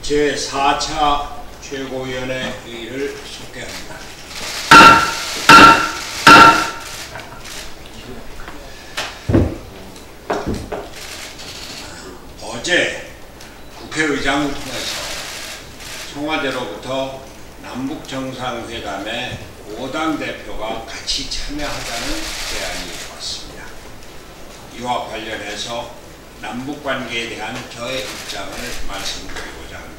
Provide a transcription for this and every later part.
제4차 최고위원회 회의를 속개합니다. 어제 국회의장을 통해서 청와대로부터 남북정상회담에 5당 대표가 같이 참여하자는 제안이 왔습니다. 이와 관련해서 남북관계에 대한 저의 입장을 말씀드리고자 합니다.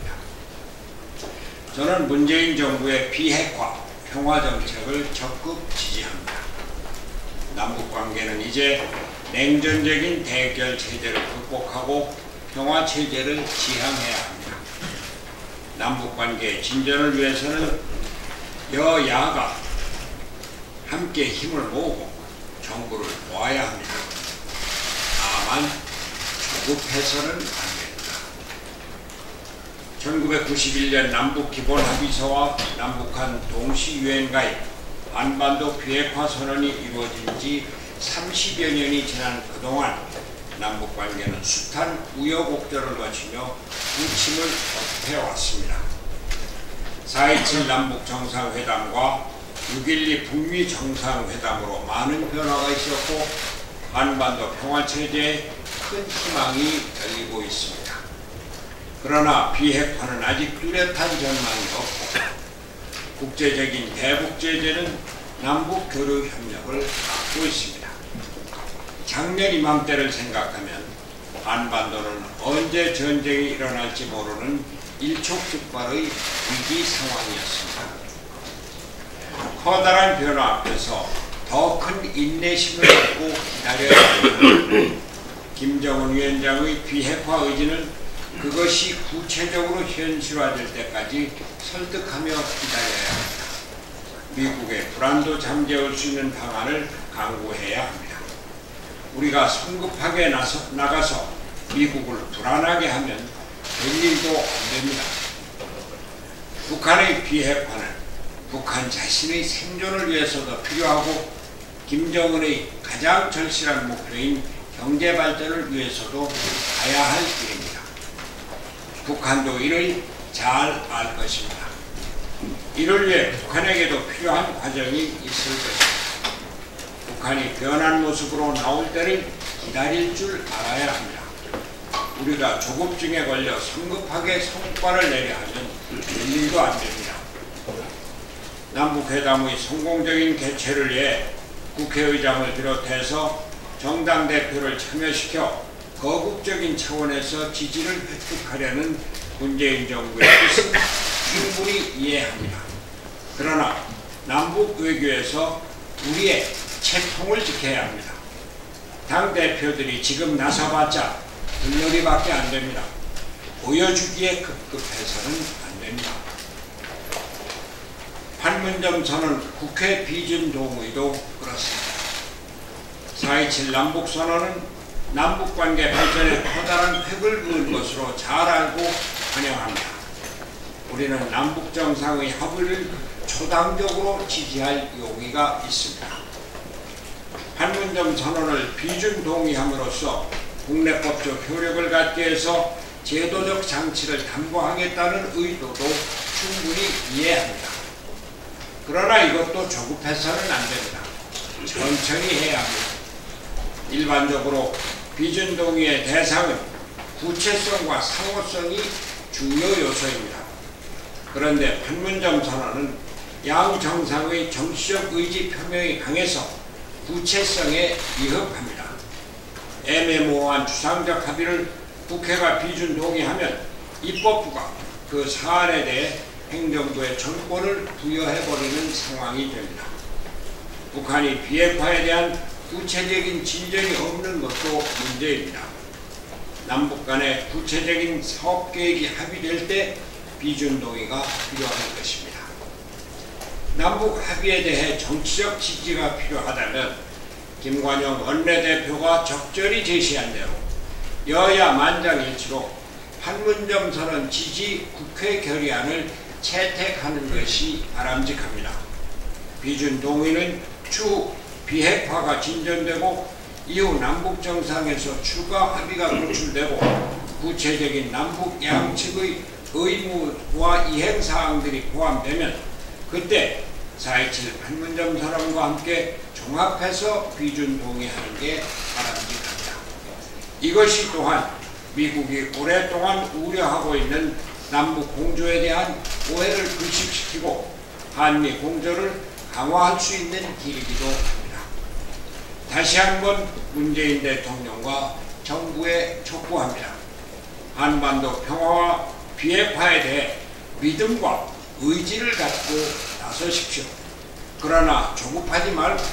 저는 문재인 정부의 비핵화, 평화정책을 적극 지지합니다. 남북관계는 이제 냉전적인 대결 체제를 극복하고 평화체제를 지향해야 합니다. 남북관계의 진전을 위해서는 여야가 함께 힘을 모으고 정부를 도와야 합니다. 다만 조급해서는 안 됩니다. 1991년 남북기본합의서와 남북한 동시유엔가입, 한반도 비핵화 선언이 이루어진 지 30여 년이 지난 그동안 남북관계는 숱한 우여곡절을 거치며 부침을 접해왔습니다. 4.27 남북정상회담과 6.12 북미 정상회담으로 많은 변화가 있었고 한반도 평화체제에 큰 희망이 열리고 있습니다. 그러나 비핵화는 아직 뚜렷한 전망이 없고 국제적인 대북제재는 남북교류협력을 막고 있습니다. 작년 이맘때를 생각하면 한반도는 언제 전쟁이 일어날지 모르는 일촉즉발의 위기 상황이었습니다. 커다란 변화 앞에서 더 큰 인내심을 갖고 기다려야 합니다. 김정은 위원장의 비핵화 의지는 그것이 구체적으로 현실화될 때까지 설득하며 기다려야 합니다. 미국의 불안도 잠재울 수 있는 방안을 강구해야 합니다. 우리가 성급하게 나가서 미국을 불안하게 하면 될 일도 안 됩니다. 북한의 비핵화는 북한 자신의 생존을 위해서도 필요하고 김정은의 가장 절실한 목표인 경제 발전을 위해서도 가야 할 일입니다. 북한도 이를 잘 알 것입니다. 이를 위해 북한에게도 필요한 과정이 있을 것입니다. 북한이 변한 모습으로 나올 때를 기다릴 줄 알아야 합니다. 우리가 조급증에 걸려 성급하게 성과를 내려 하면 될 일도 안 됩니다. 남북회담의 성공적인 개최를 위해 국회의장을 비롯해서 정당 대표를 참여시켜 거국적인 차원에서 지지를 획득하려는 문재인 정부의 뜻은 충분히 이해합니다. 그러나 남북 외교에서 우리의 채통을 지켜야 합니다. 당 대표들이 지금 나서봤자 들러리밖에 안 됩니다. 보여주기에 급급해서는 안 됩니다. 판문점 선언 국회 비준 동의도 그렇습니다. 4.27 남북선언은 남북관계 발전에 커다란 획을 그은 것으로 잘 알고 환영합니다. 우리는 남북정상의 합의를 초당적으로 지지할 용의가 있습니다. 판문점 선언을 비준 동의함으로써 국내법적 효력을 갖게 해서 제도적 장치를 담보하겠다는 의도도 충분히 이해합니다. 그러나 이것도 조급해서는 안 됩니다. 천천히 해야 합니다. 일반적으로 비준 동의의 대상은 구체성과 상호성이 중요 요소입니다. 그런데 판문점 선언은 양 정상의 정치적 의지 표명이 강해서 구체성에 위협합니다. 애매모호한 추상적 합의를 국회가 비준 동의하면 입법부가 그 사안에 대해 행정부의 전권을 부여해버리는 상황이 됩니다. 북한이 비핵화에 대한 구체적인 진전이 없는 것도 문제입니다. 남북 간의 구체적인 사업계획이 합의될 때 비준 동의가 필요할 것입니다. 남북 합의에 대해 정치적 지지가 필요하다면 김관영 원내대표가 적절히 제시한 대로 여야 만장일치로 판문점 선언 지지 국회 결의안을 채택하는 것이 바람직합니다. 비준 동의는 추후 비핵화가 진전되고 이후 남북정상에서 추가 합의가 도출되고 구체적인 남북 양측의 의무와 이행사항들이 포함되면 그때 4.27 판문점 선언과 함께 종합해서 비준 동의하는 게 바람직합니다. 이것이 또한 미국이 오랫동안 우려하고 있는 남북 공조에 대한 오해를 불식시키고 한미 공조를 강화할 수 있는 길이기도 합니다. 다시 한번 문재인 대통령과 정부에 촉구합니다. 한반도 평화와 비핵화에 대해 믿음과 의지를 갖고 나서십시오. 그러나 조급하지 말고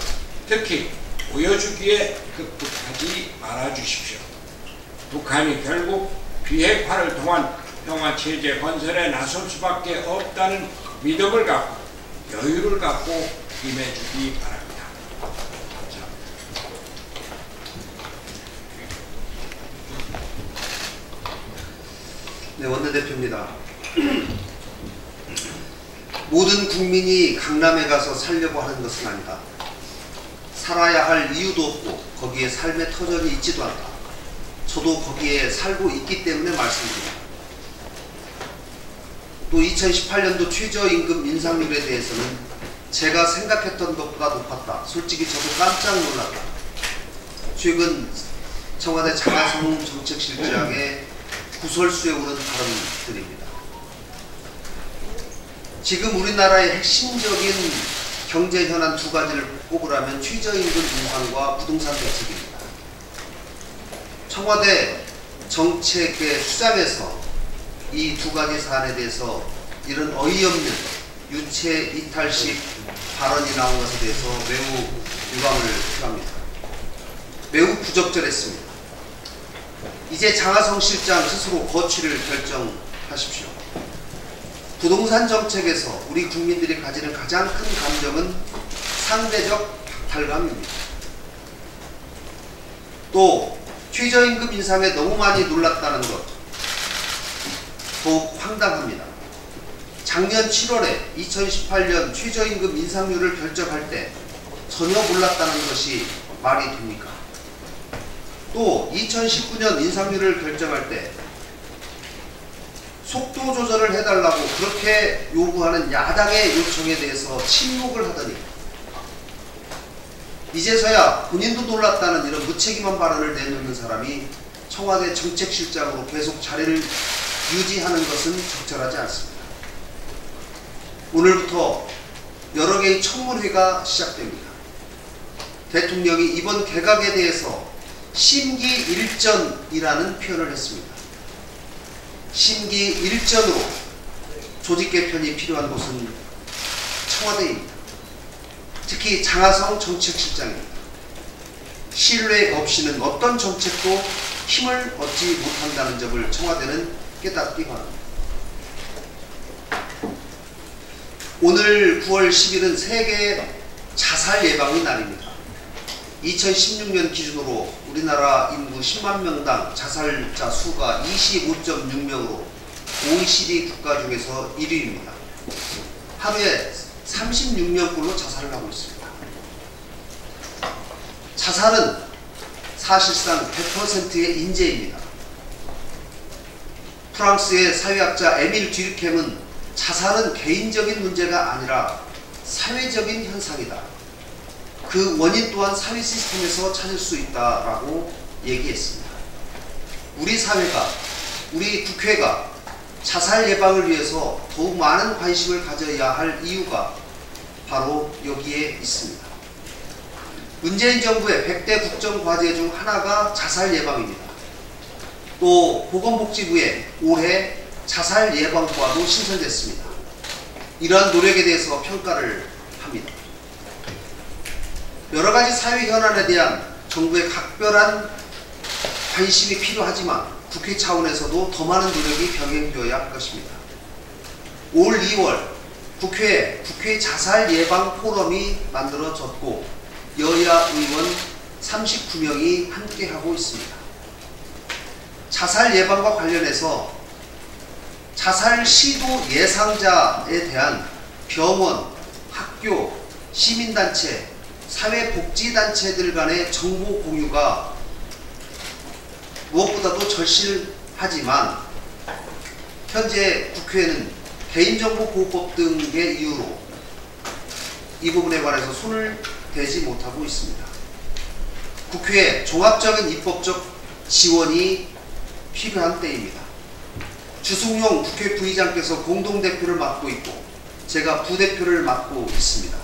특히 보여주기에 급급하지 말아주십시오. 북한이 결국 비핵화를 통한 평화체제 건설에 나설 수밖에 없다는 믿음을 갖고 여유를 갖고 임해주기 바랍니다. 감사합니다. 네, 원내대표입니다. 모든 국민이 강남에 가서 살려고 하는 것은 아니다. 살아야 할 이유도 없고 거기에 삶의 터전이 있지도 않다. 저도 거기에 살고 있기 때문에 말씀드립니다. 또 2018년도 최저임금 인상률에 대해서는 제가 생각했던 것보다 높았다. 솔직히 저도 깜짝 놀랐다. 최근 청와대 장하성 정책실장의 구설수에 오른 발언들입니다. 지금 우리나라의 핵심적인 경제 현안 두 가지를 꼽으라면 최저임금 인상과 부동산 대책입니다. 청와대 정책의 수장에서 이 두 가지 사안에 대해서 이런 어이없는 유체 이탈식 발언이 나온 것에 대해서 매우 유감을 표합니다. 매우 부적절했습니다. 이제 장하성 실장 스스로 거취를 결정하십시오. 부동산 정책에서 우리 국민들이 가지는 가장 큰 감정은 상대적 박탈감입니다. 또 최저임금 인상에 너무 많이 놀랐다는 것 더욱 황당합니다. 작년 7월에 2018년 최저임금 인상률을 결정할 때 전혀 몰랐다는 것이 말이 됩니까? 또 2019년 인상률을 결정할 때 속도 조절을 해달라고 그렇게 요구하는 야당의 요청에 대해서 침묵을 하더니 이제서야 본인도 놀랐다는 이런 무책임한 발언을 내놓는 사람이 청와대 정책실장으로 계속 자리를 유지하는 것은 적절하지 않습니다. 오늘부터 여러 개의 청문회가 시작됩니다. 대통령이 이번 개각에 대해서 심기일전이라는 표현을 했습니다. 심기일전으로 조직 개편이 필요한 곳은 청와대입니다. 특히 장하성 정책실장입니다. 신뢰 없이는 어떤 정책도 힘을 얻지 못한다는 점을 청와대는 깨닫기 바랍니다. 오늘 9월 10일은 세계 자살 예방의 날입니다. 2016년 기준으로 우리나라 인구 10만 명당 자살자 수가 25.6명으로 OECD 국가 중에서 1위입니다. 하루에 36명꼴로 자살을 하고 있습니다. 자살은 사실상 100%의 인재입니다. 프랑스의 사회학자 에밀 듀르켐은 자살은 개인적인 문제가 아니라 사회적인 현상이다. 그 원인 또한 사회 시스템에서 찾을 수 있다라고 얘기했습니다. 우리 사회가, 우리 국회가 자살 예방을 위해서 더욱 많은 관심을 가져야 할 이유가 바로 여기에 있습니다. 문재인 정부의 100대 국정과제 중 하나가 자살 예방입니다. 또 보건복지부의 올해 자살 예방과도 신설됐습니다. 이러한 노력에 대해서 평가를 합니다. 여러 가지 사회 현안에 대한 정부의 각별한 관심이 필요하지만 국회 차원에서도 더 많은 노력이 병행되어야 할 것입니다. 올 2월 국회 자살 예방 포럼이 만들어졌고 여야 의원 39명이 함께하고 있습니다. 자살 예방과 관련해서 자살 시도 예상자에 대한 병원, 학교, 시민단체, 사회복지단체들 간의 정보 공유가 무엇보다도 절실하지만 현재 국회는 개인정보보호법 등의 이유로 이 부분에 관해서 손을 대지 못하고 있습니다. 국회에 종합적인 입법적 지원이 필요한 때입니다. 주승용 국회 부의장께서 공동대표를 맡고 있고 제가 부대표를 맡고 있습니다.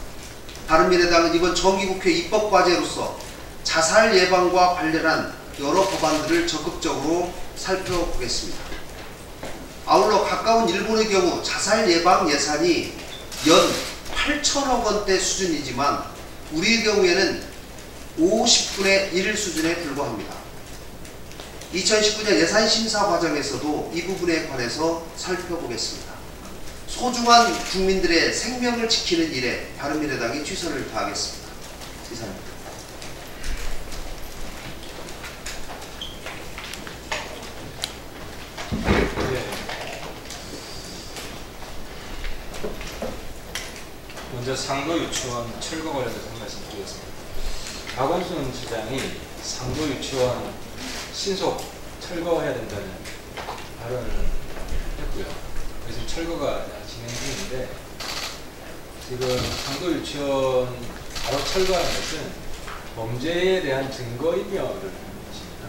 바른미래당은 이번 정기국회 입법과제로서 자살 예방과 관련한 여러 법안들을 적극적으로 살펴보겠습니다. 아울러 가까운 일본의 경우 자살 예방 예산이 연 8천억 원대 수준이지만 우리의 경우에는 50분의 1 수준에 불과합니다. 2019년 예산심사 과정에서도 이 부분에 관해서 살펴보겠습니다. 소중한 국민들의 생명을 지키는 일에 바른미래당이 최선을 다하겠습니다. 이상입니다. 먼저 상도유치원 철거 관련해서 한 말씀 드리겠습니다. 박원순 시장이 상도유치원 신속 철거해야 된다는 발언을 했고요. 그래서 철거가 진행 중인데 지금 상도유치원 바로 철거하는 것은 범죄에 대한 증거인멸을 하는 것입니다.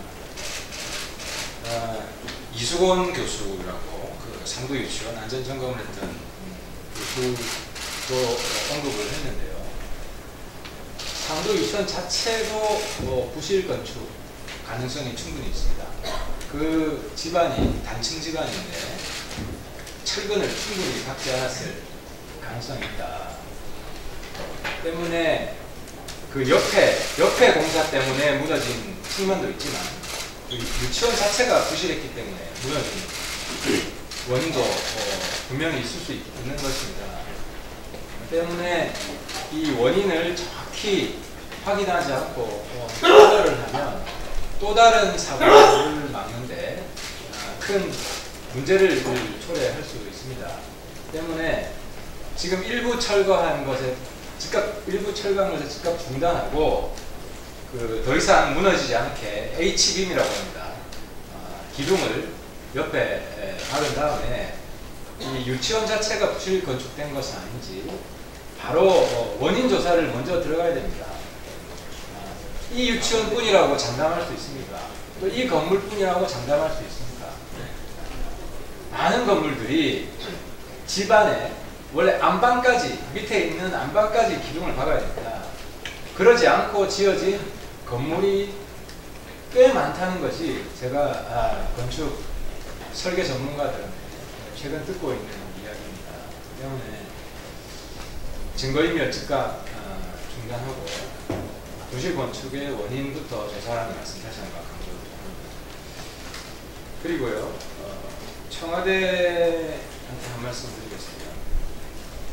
이수건 교수라고 그 상도유치원 안전점검을 했던 교수도 언급을 했는데요. 상도유치원 자체도 부실 건축 가능성이 충분히 있습니다. 그 집안이 단층 집안인데 철근을 충분히 받지 않았을 가능성이 있다. 때문에 그 옆에 공사 때문에 무너진 측면도 있지만 그 유치원 자체가 부실했기 때문에 무너진 원인도 분명히 있을 수 있는 것입니다. 때문에 이 원인을 정확히 확인하지 않고 처벌을 하면 또 다른 사고를 막는데 큰 문제를 초래할 수 있습니다. 때문에 지금 일부 철거한 것에 일부 철거한 것을 즉각 중단하고 더 이상 무너지지 않게 H빔이라고 합니다. 기둥을 옆에 박은 다음에 이 유치원 자체가 부실 건축된 것은 아닌지 바로 원인 조사를 먼저 들어가야 됩니다. 이 유치원뿐이라고 장담할 수 있습니까? 또 이 건물뿐이라고 장담할 수 있습니까? 많은 건물들이 집안에 원래 안방까지 밑에 있는 안방까지 기둥을 박아야 됩니다. 그러지 않고 지어진 건물이 꽤 많다는 것이 제가 건축 설계 전문가들한테 최근 듣고 있는 이야기입니다. 때문에 증거인멸 즉각 중단하고 부실 건축의 원인부터 조사하는 말씀 다시 한번 강조합니다. 그리고요, 청와대한테 한 말씀 드리겠습니다.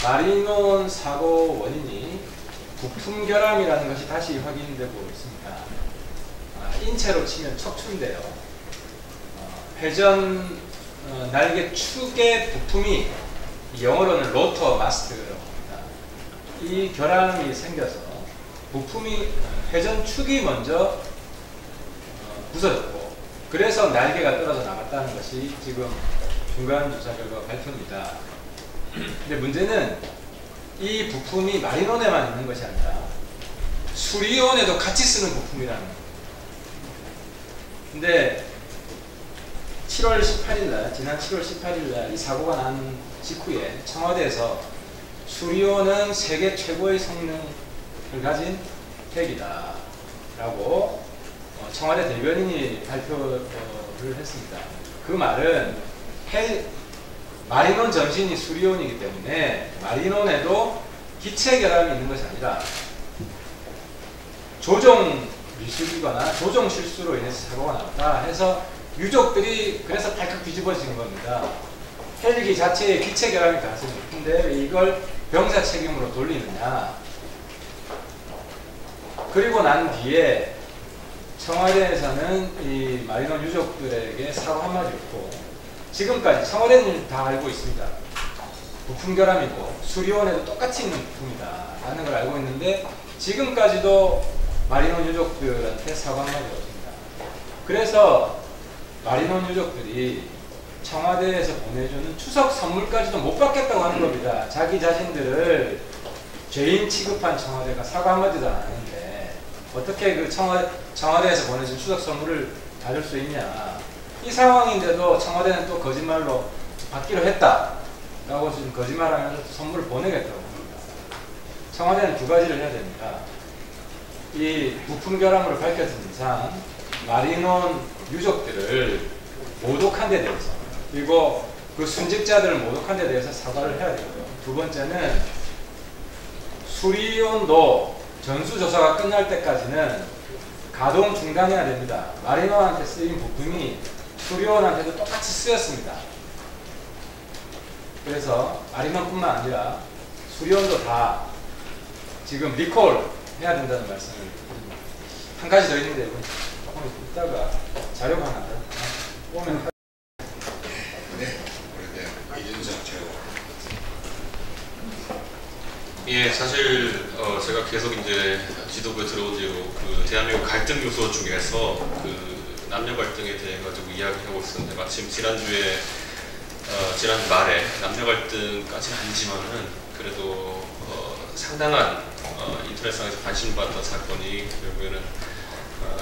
마리논 사고 원인이 부품 결함이라는 것이 다시 확인되고 있습니다. 인체로 치면 척추인데요. 회전 날개 축의 부품이 영어로는 로터 마스트라고 합니다. 이 결함이 생겨서 부품이 회전 축이 먼저 부서졌고 그래서 날개가 떨어져 나갔다는 것이 지금 중간 조사 결과 발표입니다. 근데 문제는 이 부품이 마리논에만 있는 것이 아니라 수리온에도 같이 쓰는 부품이라는 겁니다. 근데 7월 18일 지난 7월 18일 이 사고가 난 직후에 청와대에서 수리온은 세계 최고의 성능을 가진 핵이다 라고 청와대 대변인이 발표를 했습니다. 그 말은 마리논 전신이 수리온이기 때문에 마리논에도 기체 결함이 있는 것이 아니라 조종 미숙이거나 조종 실수로 인해서 사고가 났다 해서 유족들이 그래서 발칵 뒤집어지는 겁니다. 헬기 자체에 기체 결함이 가능성이 높은데 이걸 병사 책임으로 돌리느냐. 그리고 난 뒤에 청와대에서는 이 마리논 유족들에게 사과 한마디 없고 지금까지 청와대는 다 알고 있습니다. 부품 결함이고 수리온에도 똑같이 있는 부품이다 라는 걸 알고 있는데 지금까지도 마리논 유족들한테 사과 한마디 없습니다. 그래서 마리논 유족들이 청와대에서 보내주는 추석 선물까지도 못 받겠다고 하는 겁니다. 자기 자신들을 죄인 취급한 청와대가 사과 한마디도 안 하는데 어떻게 그 청와대에서 보내준 추석 선물을 받을 수 있냐. 이 상황인데도 청와대는 또 거짓말로 받기로 했다라고 지금 거짓말하면서 선물을 보내겠다고 합니다. 청와대는 두 가지를 해야 됩니다. 이 부품 결함으로 밝혀진 이상 마리논 유족들을 모독한 데 대해서, 그리고 그 순직자들을 모독한 데 대해서 사과를 해야 되고요. 두 번째는 수리온도 전수조사가 끝날 때까지는 가동 중단해야 됩니다. 마리논한테 쓰인 부품이 수리온한테도 똑같이 쓰였습니다. 그래서 마리논뿐만 아니라 수리온도 다 지금 리콜 해야 된다는 말씀을 드립니다. 한 가지 더 있는데 조금 이따가 자료가 하나 오면 네, 그런데 이준석 최고. 예, 사실 제가 계속 이제 지도부에 들어온 뒤로 그 대한민국 갈등 요소 중에서 그 남녀 갈등에 대해 가지고 이야기하고 있었는데, 마침 지난주 말에 남녀 갈등까지는 아니지만은 그래도 상당한 인터넷상에서 관심받던 사건이 결국에는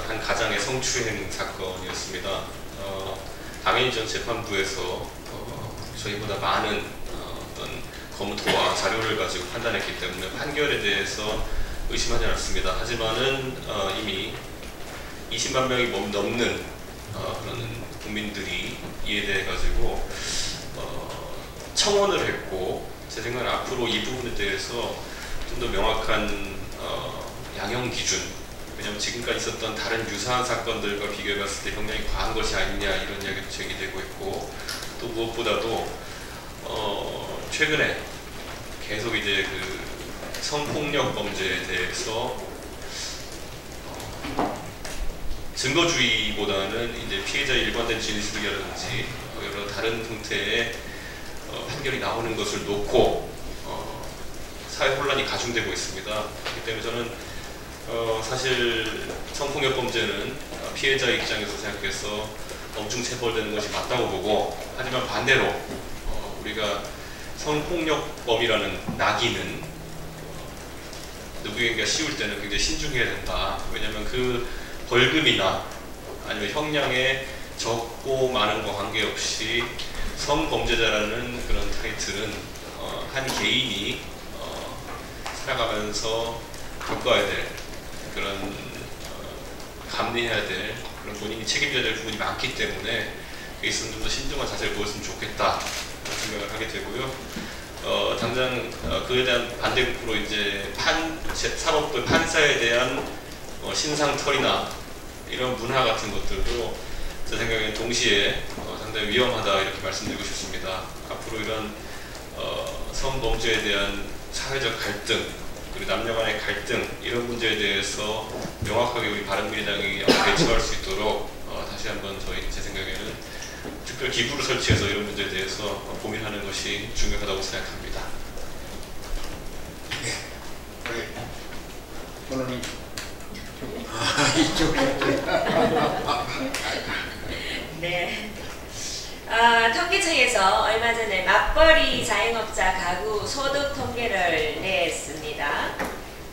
한 가장의 성추행 사건이었습니다. 당연히 전 재판부에서 저희보다 많은 어떤 검토와 자료를 가지고 판단했기 때문에 판결에 대해서 의심하지 않았습니다. 하지만은 이미 20만 명이 넘는 그런 국민들이 이에 대해 가지고 청원을 했고, 제 생각은 앞으로 이 부분에 대해서 좀 더 명확한 양형 기준, 왜냐하면 지금까지 있었던 다른 유사한 사건들과 비교해 봤을 때 형량이 과한 것이 아니냐 이런 이야기도 제기되고 있고, 또 무엇보다도 최근에 계속 이제 그 성폭력 범죄에 대해서 증거주의보다는 이제 피해자의 일관된 진술이라든지 여러 다른 형태의 판결이 나오는 것을 놓고 사회 혼란이 가중되고 있습니다. 그렇기 때문에 저는 사실 성폭력 범죄는 피해자 입장에서 생각해서 엄중 체벌되는 것이 맞다고 보고, 하지만 반대로 우리가 성폭력범이라는 낙인은 누구에게 씌울 때는 굉장히 신중해야 된다. 왜냐하면 그 벌금이나 아니면 형량의 적고 많은과 관계없이 성범죄자라는 그런 타이틀은 한 개인이 살아가면서 겪어야 될 그런 감내해야 될 그런 본인이 책임져야 될 부분이 많기 때문에 그에 있어서 좀 더 신중한 자세를 보였으면 좋겠다 생각을 하게 되고요. 당장 그에 대한 반대급부로 이제 사법부 판사에 대한 신상털이나 이런 문화 같은 것들도 제 생각에는 동시에 상당히 위험하다 이렇게 말씀드리고 싶습니다. 앞으로 이런 성범죄에 대한 사회적 갈등, 그리고 남녀 간의 갈등, 이런 문제에 대해서 명확하게 우리 바른미래당이 대처할 수 있도록 다시 한번 제 생각에는 특별 기구를 설치해서 이런 문제에 대해서 고민하는 것이 중요하다고 생각합니다. 네. 오늘 이쪽에. 네. 통계청에서 얼마 전에 맞벌이 자영업자 가구 소득 통계를 냈습니다.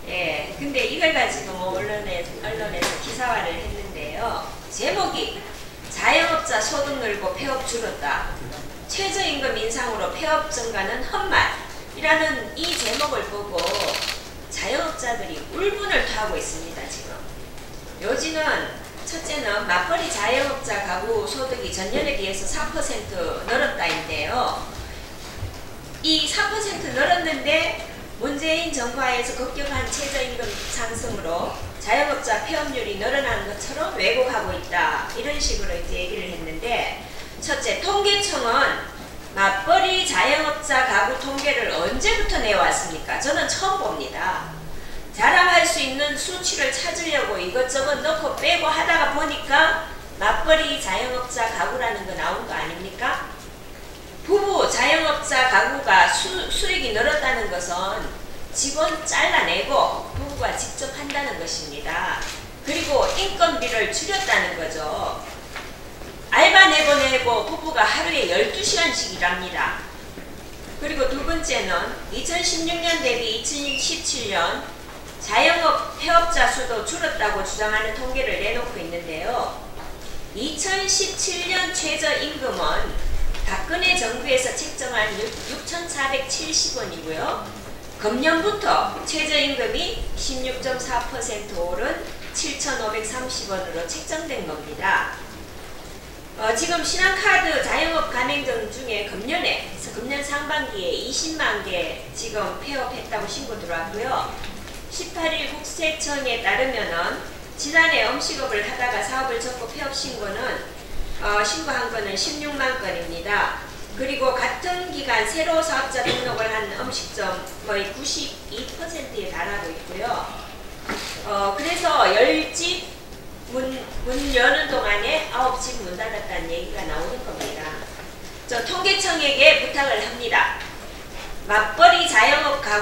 예, 근데 이걸 가지고 언론에서 기사화를 했는데요. 제목이 자영업자 소득 늘고 폐업 줄었다. 최저임금 인상으로 폐업 증가는 헛말이라는 이 제목을 보고 자영업자들이 울분을 토하고 있습니다. 지금 요지는 첫째는 맞벌이 자영업자 가구 소득이 전년에 비해서 4% 늘었다인데요. 이 4% 늘었는데 문재인 정부하에서 급격한 최저임금 상승으로 자영업자 폐업률이 늘어나는 것처럼 왜곡하고 있다. 이런 식으로 이제 얘기를 했는데, 첫째, 통계청은 맞벌이 자영업자 가구 통계를 언제부터 내왔습니까? 저는 처음 봅니다. 자랑할 수 있는 수치를 찾으려고 이것저것 넣고 빼고 하다가 보니까 맞벌이 자영업자 가구라는 거 나온 거 아닙니까? 부부 자영업자 가구가 수익이 늘었다는 것은 직원 잘라내고 부부가 직접 한다는 것입니다. 그리고 인건비를 줄였다는 거죠. 알바 내보내고 부부가 하루에 12시간씩 일합니다. 그리고 두 번째는 2016년 대비 2017년 자영업 폐업자 수도 줄었다고 주장하는 통계를 내놓고 있는데요. 2017년 최저임금은 박근혜 정부에서 책정한 6,470원이고요. 금년부터 최저임금이 16.4% 오른 7,530원으로 책정된 겁니다. 지금 신한카드 자영업 가맹점 중에 금년에, 그래서 금년 상반기에 20만 개 지금 폐업했다고 신고 들어왔고요. 18일 국세청에 따르면은 지난해 음식업을 하다가 사업을 접고 폐업 신고는 신고한 건은 16만 건입니다. 그리고 같은 기간 새로 사업자 등록을 한 음식점 거의 92%에 달하고 있고요. 그래서 10집 문 여는 동안에 9집 문 닫았다는 얘기가 나오는 겁니다. 저 통계청에게 부탁을 합니다. 맞벌이 자영업자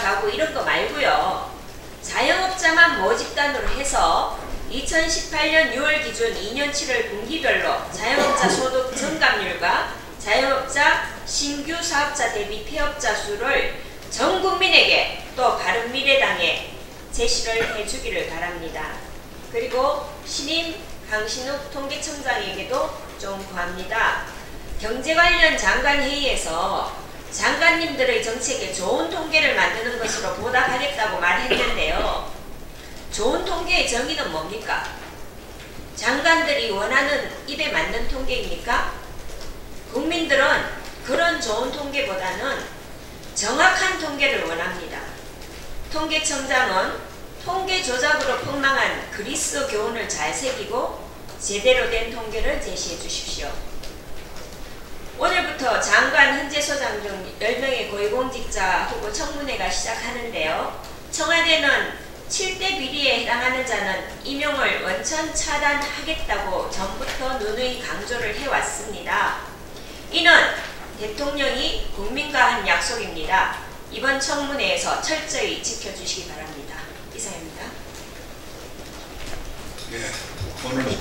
가구 이런 거 말고요. 자영업자만 모집단으로 해서 2018년 6월 기준 2년 7월 분기별로 자영업자 소득 증감률과 자영업자 신규 사업자 대비 폐업자 수를 전 국민에게 또 바른미래당에 제시를 해주기를 바랍니다. 그리고 신임 강신욱 통계청장에게도 좀 구합니다. 경제 관련 장관회의에서 장관님들의 정책에 좋은 통계를 만드는 것으로 보답하겠다고 말했는데요. 좋은 통계의 정의는 뭡니까? 장관들이 원하는 입에 맞는 통계입니까? 국민들은 그런 좋은 통계보다는 정확한 통계를 원합니다. 통계청장은 통계 조작으로 폭망한 그리스 교훈을 잘 새기고 제대로 된 통계를 제시해 주십시오. 오늘부터 장관, 헌재소장 등 10명의 고위공직자 후보 청문회가 시작하는데요. 청와대는 7대 비리에 해당하는 자는 임용을 원천 차단하겠다고 전부터 누누이 강조를 해왔습니다. 이는 대통령이 국민과 한 약속입니다. 이번 청문회에서 철저히 지켜주시기 바랍니다. 이상입니다. 예, 오늘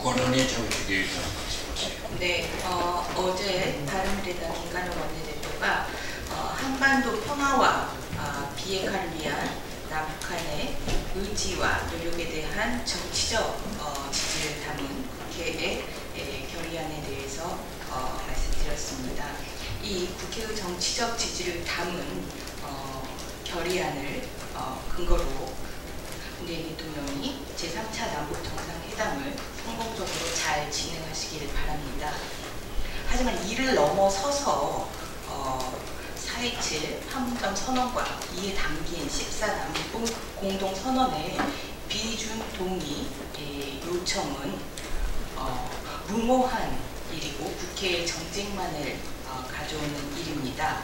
권은희 정치계에서 말씀하세요. 네, 어제 바른미래당 김관영 원내대표가 한반도 평화와 비핵화를 위한 남북한의 의지와 노력에 대한 정치적 지지를 담은 국회의 결의안에 대해서 말씀드렸습니다. 이 국회의 정치적 지지를 담은 결의안을 근거로 문재인 대통령이 제3차 남북정상회담을 성공적으로 잘 진행하시기를 바랍니다. 하지만 이를 넘어서서 4.27 판문점 선언과 이에 담긴 14남북 공동선언의 비준 동의 요청은 무모한 일이고 국회의 정쟁만을 가져오는 일입니다.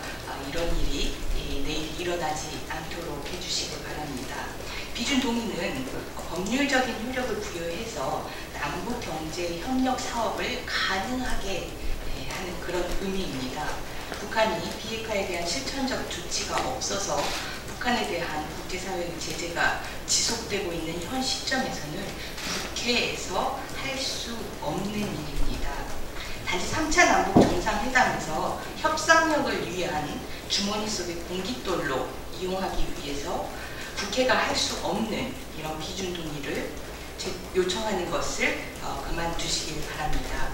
이런 일이 내일 일어나지 않도록 해주시기 바랍니다. 비준 동의는 법률적인 효력을 부여해서 남북 경제 협력 사업을 가능하게 하는 그런 의미입니다. 북한이 비핵화에 대한 실천적 조치가 없어서 북한에 대한 국제사회의 제재가 지속되고 있는 현 시점에서는 국회에서 할 수 없는 일입니다. 단지 3차 남북 정상회담에서 협상력을 위한 주머니 속의 공깃돌로 이용하기 위해서 국회가 할 수 없는 이런 비준 동의를 요청하는 것을 그만두시길 바랍니다.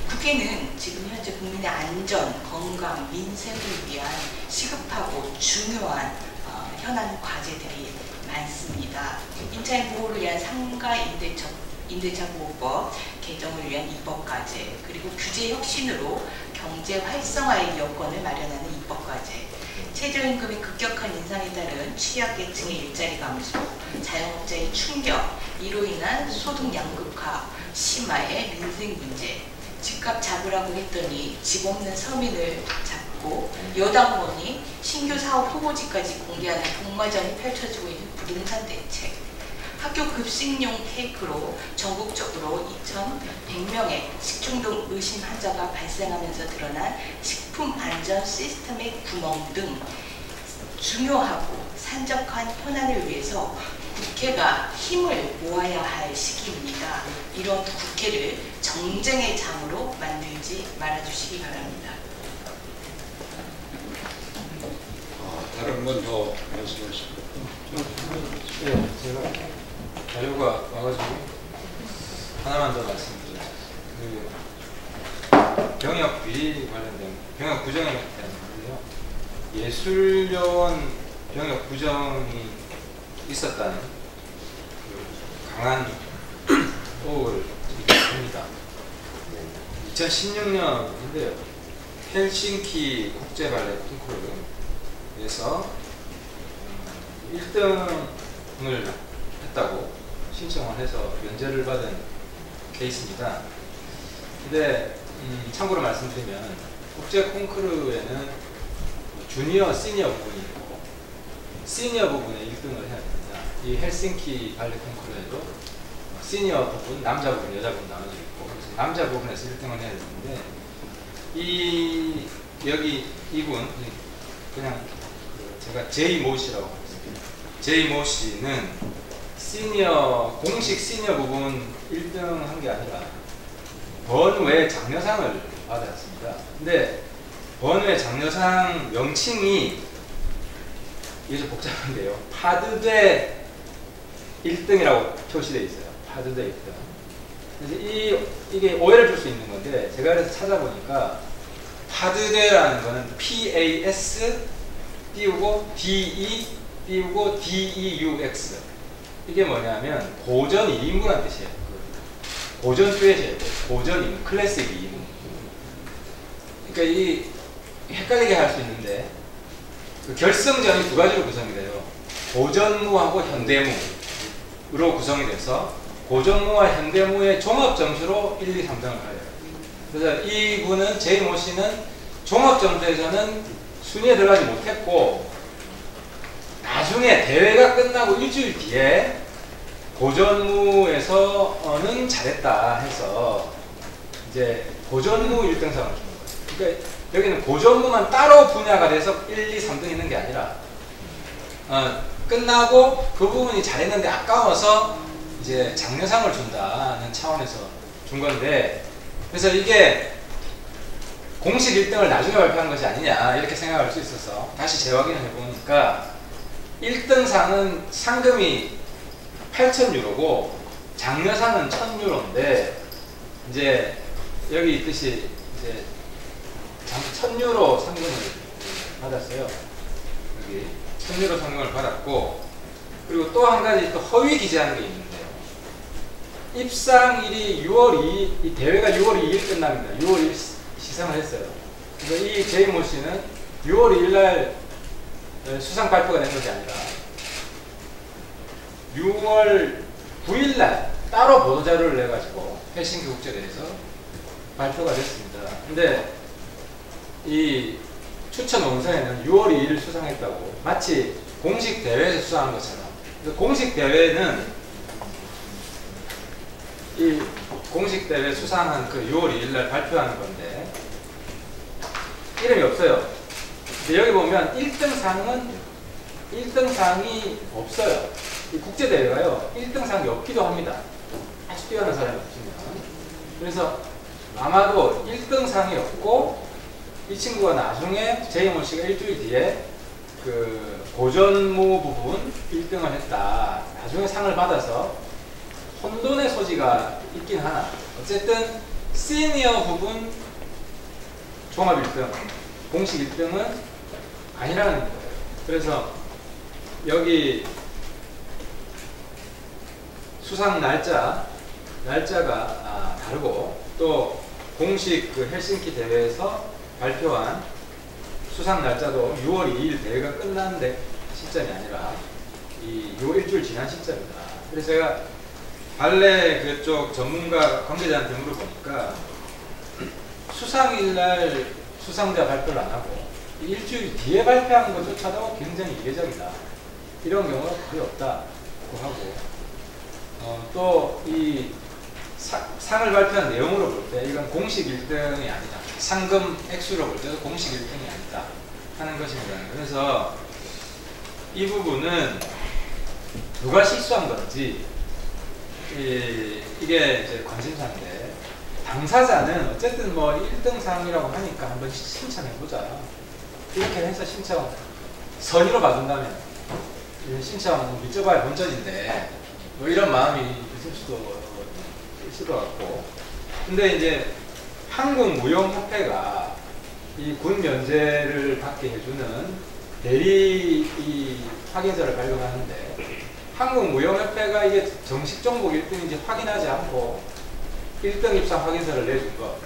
국회는 지금 현재 국민의 안전, 건강, 민생을 위한 시급하고 중요한 현안 과제들이 많습니다. 임차인 보호를 위한 상가 임대차 보호법 개정을 위한 입법과제, 그리고 규제 혁신으로 경제 활성화의 여건을 마련하는 입법과제, 최저임금의 급격한 인상에 따른 취약계층의 일자리 감소, 자영업자의 충격, 이로 인한 소득 양극화 심화의 민생 문제, 집값 잡으라고 했더니 집 없는 서민을 잡고 여당 의원이 신규 사업 후보지까지 공개하는 복마전이 펼쳐지고 있는 부동산 대책, 학교 급식용 케이크로 전국적으로 2,100명의 식중독 의심 환자가 발생하면서 드러난 식품 안전 시스템의 구멍 등 중요하고 산적한 현안을 위해서 국회가 힘을 모아야 할 시기입니다. 이런 국회를 정쟁의 장으로 만들지 말아주시기 바랍니다. 다른 분 더 말씀하시고. 네, 제가 자료가 와가지고 하나만 더 말씀드리죠. 병역 비리 관련된 병역 부정에 대한 건데요. 예술요원 병역 부정이 있었다는 강한 의혹을 합니다. 2016년인데요. 헬싱키 국제발레 콩쿠르에서 1등을 했다고 신청을 해서 면제를 받은 케이스입니다. 근데 참고로 말씀드리면 국제 콩쿠르에는 주니어, 시니어 부분이 있고 시니어 부분에 1등을 해야 됩니다. 이 헬싱키 발레 콩쿠르에도 시니어 부분, 남자 부분, 여자 부분 나눠져 있고 그래서 남자 부분에서 1등을 해야 되는데 여기 이분 그냥 제가 제이 모 씨라고 하겠습니다. 제이 모 씨는 공식 시니어 부분 1등 한 게 아니라 번외 장려상을 받았습니다. 근데 번외 장려상 명칭이 이게 좀 복잡한데요. 파드대 1등이라고 표시되어 있어요. 파드대 1등. 그래서 이게 오해를 줄 수 있는 건데 제가 그래서 찾아보니까 파드대라는 거는 PAS 띄우고 DE 띄우고 DEUX 이게 뭐냐면 고전 2인분이라는 뜻이에요. 고전 듀엣이에요. 고전 2인분, 클래식 2인분. 그러니까 이 헷갈리게 할 수 있는데 그 결승전이 두 가지로 구성이 돼요. 고전무하고 현대무로 구성이 돼서 고전무와 현대무의 종합 점수로 1, 2, 3등을 가요. 그래서 이분은 제이 모 씨는 종합 점수에서는 순위에 들어가지 못했고 나중에 대회가 끝나고 일주일 뒤에 고전무에서는 잘했다 해서 이제 고전무 1등상을 주는 거예요. 그러니까 여기는 고전무만 따로 분야가 돼서 1, 2, 3등 있는 게 아니라 끝나고 그 부분이 잘했는데 아까워서 이제 장려상을 준다는 차원에서 준 건데 그래서 이게 공식 1등을 나중에 발표한 것이 아니냐 이렇게 생각할 수 있어서 다시 재확인을 해보니까 1등상은 상금이 8,000유로고 장려상은 1,000유로인데 이제 여기 있듯이 이제 1,000유로 상금을 받았어요. 여기 1,000유로 상금을 받았고 그리고 또 한 가지 또 허위 기재한 게 있는데요. 입상일이 6월 2일, 이 대회가 6월 2일 끝납니다. 6월 2일 시상을 했어요. 그래서 이 제이 모 씨는 6월 2일 날 수상 발표가 된 것이 아니라 6월 9일 날 따로 보도자료를 내가지고 헬싱키 국제대회에서 발표가 됐습니다. 근데 이 추천 원서에는 6월 2일 수상했다고 마치 공식 대회에서 수상한 것처럼. 공식 대회는 이 공식 대회 수상한 그 6월 2일 날 발표하는 건데 이름이 없어요. 근데 여기 보면 1등상이 없어요. 이 국제대회가요 1등상이 없기도 합니다. 아주 뛰어난 사람이 없습니다. 그래서 아마도 1등상이 없고 이 친구가 나중에 제이 모 씨가 일주일 뒤에 그 고전무 부분 1등을 했다. 나중에 상을 받아서 혼돈의 소지가 있긴 하나 어쨌든 시니어 부분 종합 1등, 공식 1등은 아니라는 거예요. 그래서 여기 수상 날짜가 다르고 또 공식 그 헬싱키 대회에서 발표한 수상 날짜도 6월 2일 대회가 끝난 시점이 아니라 이 일주일 지난 시점이다. 그래서 제가 발레 그쪽 전문가 관계자한테 물어보니까 수상일날 수상자 발표를 안 하고 일주일 뒤에 발표하는 것조차도 굉장히 이례적이다. 이런 경우가 거의 없다고 하고 또 이 상을 발표한 내용으로 볼 때 이건 공식 1등이 아니다. 상금 액수로 볼 때도 공식 1등이 아니다 하는 것입니다. 그래서 이 부분은 누가 실수한 건지 이게 이제 관심사인데, 당사자는 어쨌든 뭐 1등 사항이라고 하니까 한번 신청해보자 이렇게 해서 신청 선의로 받은다면 신청 밑져봐야 본전인데 뭐 이런 마음이 있을 수도 있을 것 같고, 근데 이제 한국무용협회가 이 군 면제를 받게 해주는 대리 이 확인서를 발급하는데, 한국무용협회가 이게 정식 종목 1등인지 확인하지 않고 1등 입상 확인서를 내준 것,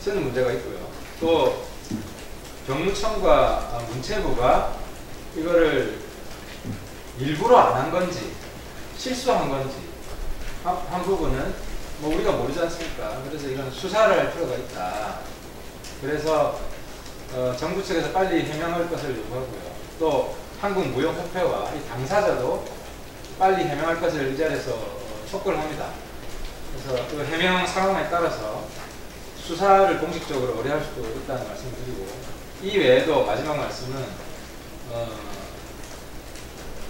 저는 문제가 있고요. 또 병무청과 문체부가 이거를 일부러 안 한 건지 실수한 건지 한 부분은 뭐 우리가 모르지 않습니까? 그래서 이건 수사를 할 필요가 있다. 그래서 정부 측에서 빨리 해명할 것을 요구하고요. 또 한국무용협회와 이 당사자도 빨리 해명할 것을 이 자리에서 촉구를 합니다. 그래서 그 해명 상황에 따라서 수사를 공식적으로 의뢰할 수도 있다는 말씀을 드리고, 이 외에도 마지막 말씀은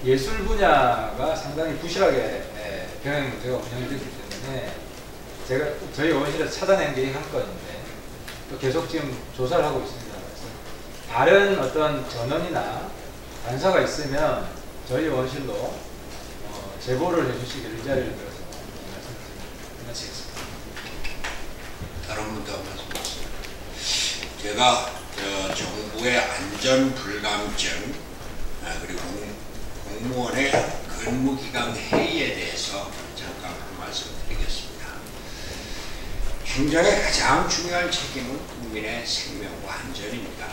예술 분야가 상당히 부실하게 병행 문제가 운영되기 때문에 저희 의원실에서 찾아낸 게 한 건인데 또 계속 지금 조사를 하고 있습니다. 그래서 다른 어떤 전원이나 단서가 있으면 저희 의원실로 제보를 해주시기를 이 자리를 들어서 말씀드리겠습니다. 다른 분도 말씀드렸습니다. 제가 정부의 안전불감증 그리고 공무원의 근무기간 회의에 대해서 잠깐 말씀드리겠습니다. 행정의 가장 중요한 책임은 국민의 생명과 안전입니다.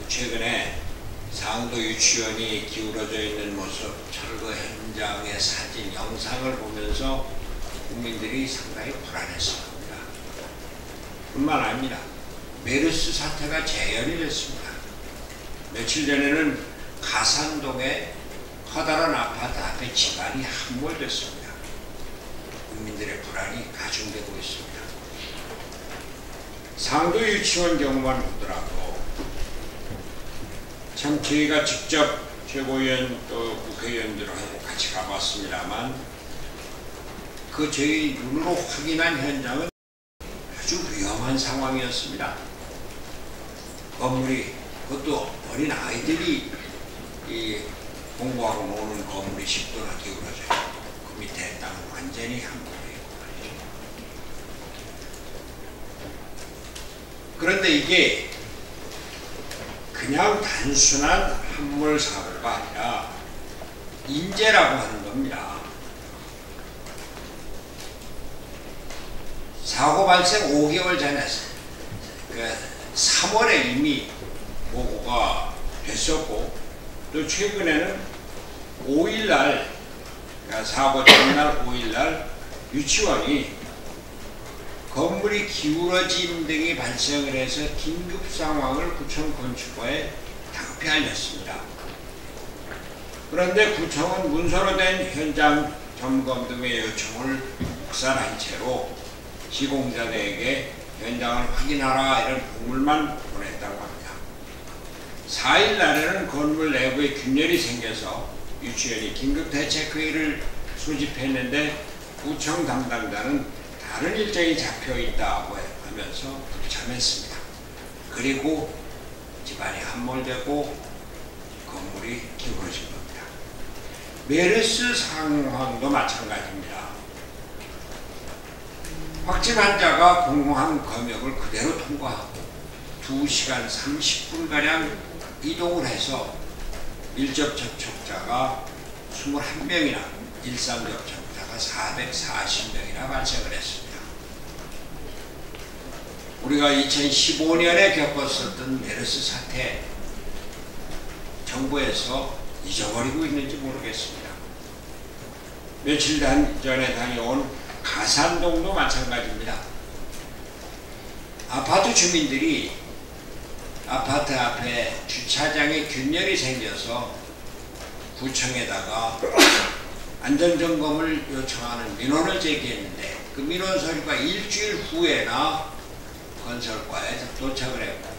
최근에 상도 유치원이 기울어져 있는 모습, 철거 현장의 사진, 영상을 보면서 국민들이 상당히 불안했습니다. 뿐만 아니라 메르스 사태가 재현이 됐습니다. 며칠 전에는 가산동의 커다란 아파트 앞에 집안이 함몰됐습니다. 국민들의 불안이 가중되고 있습니다. 상도 유치원 경우만 보더라도 참 저희가 직접 최고위원 또 국회의원들하고 같이 가봤습니다만 그 저희 눈으로 확인한 현장은 아주 위험한 상황이었습니다. 건물이, 그것도 어린 아이들이 공부하고 노는 건물이 10도나 기울어져요. 그 밑에 땅은 완전히 함몰되어 있고 말이죠. 그런데 이게 그냥 단순한 함몰 사고가 아니라 인재라고 하는 겁니다. 사고 발생 5개월 전에 3월에 이미 보고가 됐었고, 또 최근에는 5일날, 그러니까 사고 전날 5일날 유치원이 건물이 기울어짐 등이 발생을 해서 긴급 상황을 구청 건축과에 당피 알렸습니다. 그런데 구청은 문서로 된 현장 점검 등의 요청을 묵살한 채로 시공자들에게 현장을 확인하라 이런 공문만 보냈다고 합니다. 4일 날에는 건물 내부에 균열이 생겨서 유치원이 긴급대책회의를 소집했는데 구청 담당자는 다른 일정이 잡혀있다고 하면서 불참했습니다. 그리고 집안이 함몰되고 건물이 기울어진 겁니다. 메르스 상황도 마찬가지입니다. 확진 환자가 공항 검역을 그대로 통과하고 2시간 30분가량 이동을 해서 밀접 접촉자가 21명이나 일상 접촉자가 440명이나 발생을 했습니다. 우리가 2015년에 겪었었던 메르스 사태 정부에서 잊어버리고 있는지 모르겠습니다. 며칠 전에 다녀온 가산동도 마찬가지입니다. 아파트 주민들이 아파트 앞에 주차장에 균열이 생겨서 구청에다가 안전점검을 요청하는 민원을 제기했는데 그 민원 서류가 일주일 후에나 건설과에 도착을 했고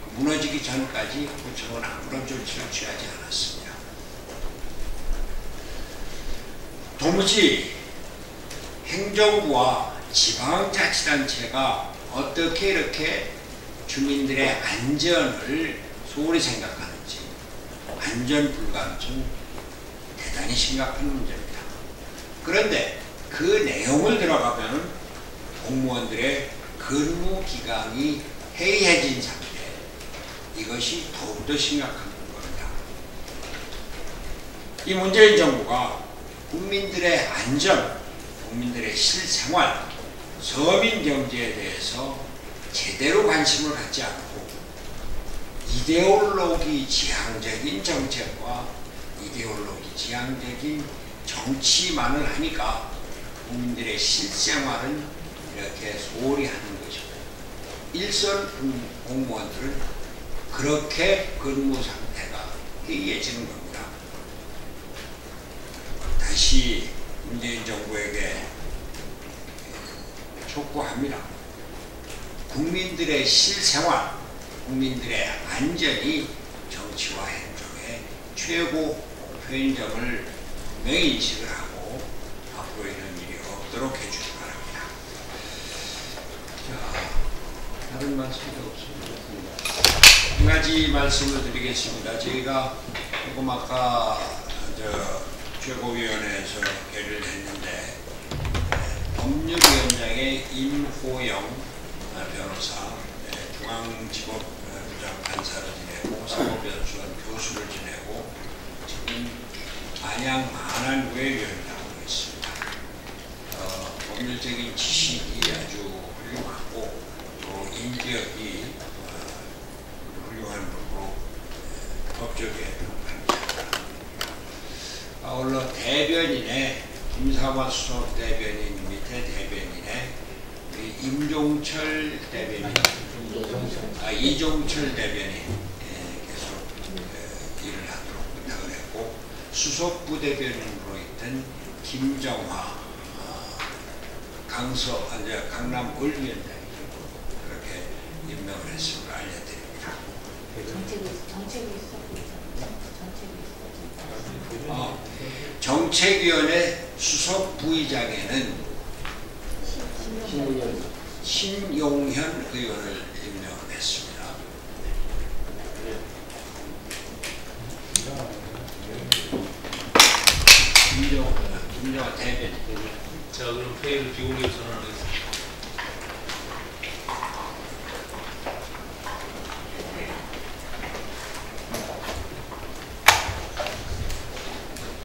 그 무너지기 전까지 구청은 아무런 조치를 취하지 않았습니다. 도무지 행정부와 지방자치단체가 어떻게 이렇게 주민들의 안전을 소홀히 생각하는지, 안전 불감증 대단히 심각한 문제입니다. 그런데 그 내용을 들어가면 공무원들의 근무 기간이 해이해진 상태, 이것이 더욱더 심각한 겁니다. 이 문재인 정부가 국민들의 안전, 국민들의 실생활, 서민 경제에 대해서 제대로 관심을 갖지 않고 이데올로기 지향적인 정책과 이데올로기 지향적인 정치만을 하니까 국민들의 실생활은 이렇게 소홀히 하는 것이고, 일선 공무원들은 그렇게 근무 상태가 해이해지는 겁니다. 다시 문재인 정부에게 촉구합니다. 국민들의 실생활, 국민들의 안전이 정치와 행정의 최고 목표인 점을 분명히 인식을 하고 앞으로 이런 일이 없도록 해주기 바랍니다. 자, 다른 말씀이 없습니다. 한 가지 말씀을 드리겠습니다. 저희가 조금 아까 최고위원회에서 결의를 했는데, 법률위원장의 임호영 변호사, 중앙지법부장 판사를 지내고 사법연수원 교수를 지내고 지금 안양 만안구의 위원장으로 있습니다. 법률적인 지식이 아주 훌륭하고 또 인격이 훌륭한 분으로 법조계에 합니다. 아울러 대변인의 김사화 수석 대변인 밑에 대변인의 임종철 대변인, 이종철 대변인 계속 일을 하도록 부탁을 했고, 수석 부대변인으로 있던 김정화 강남 을위원장이 그렇게 임명을 했음을 알려드립니다. 정책이 있어. 정책위원회 수석 부의장에는 신용현 의원을 임명을 했습니다. 김정화 대변인. 자, 그럼 회의를 비공개로 전환하겠습니다.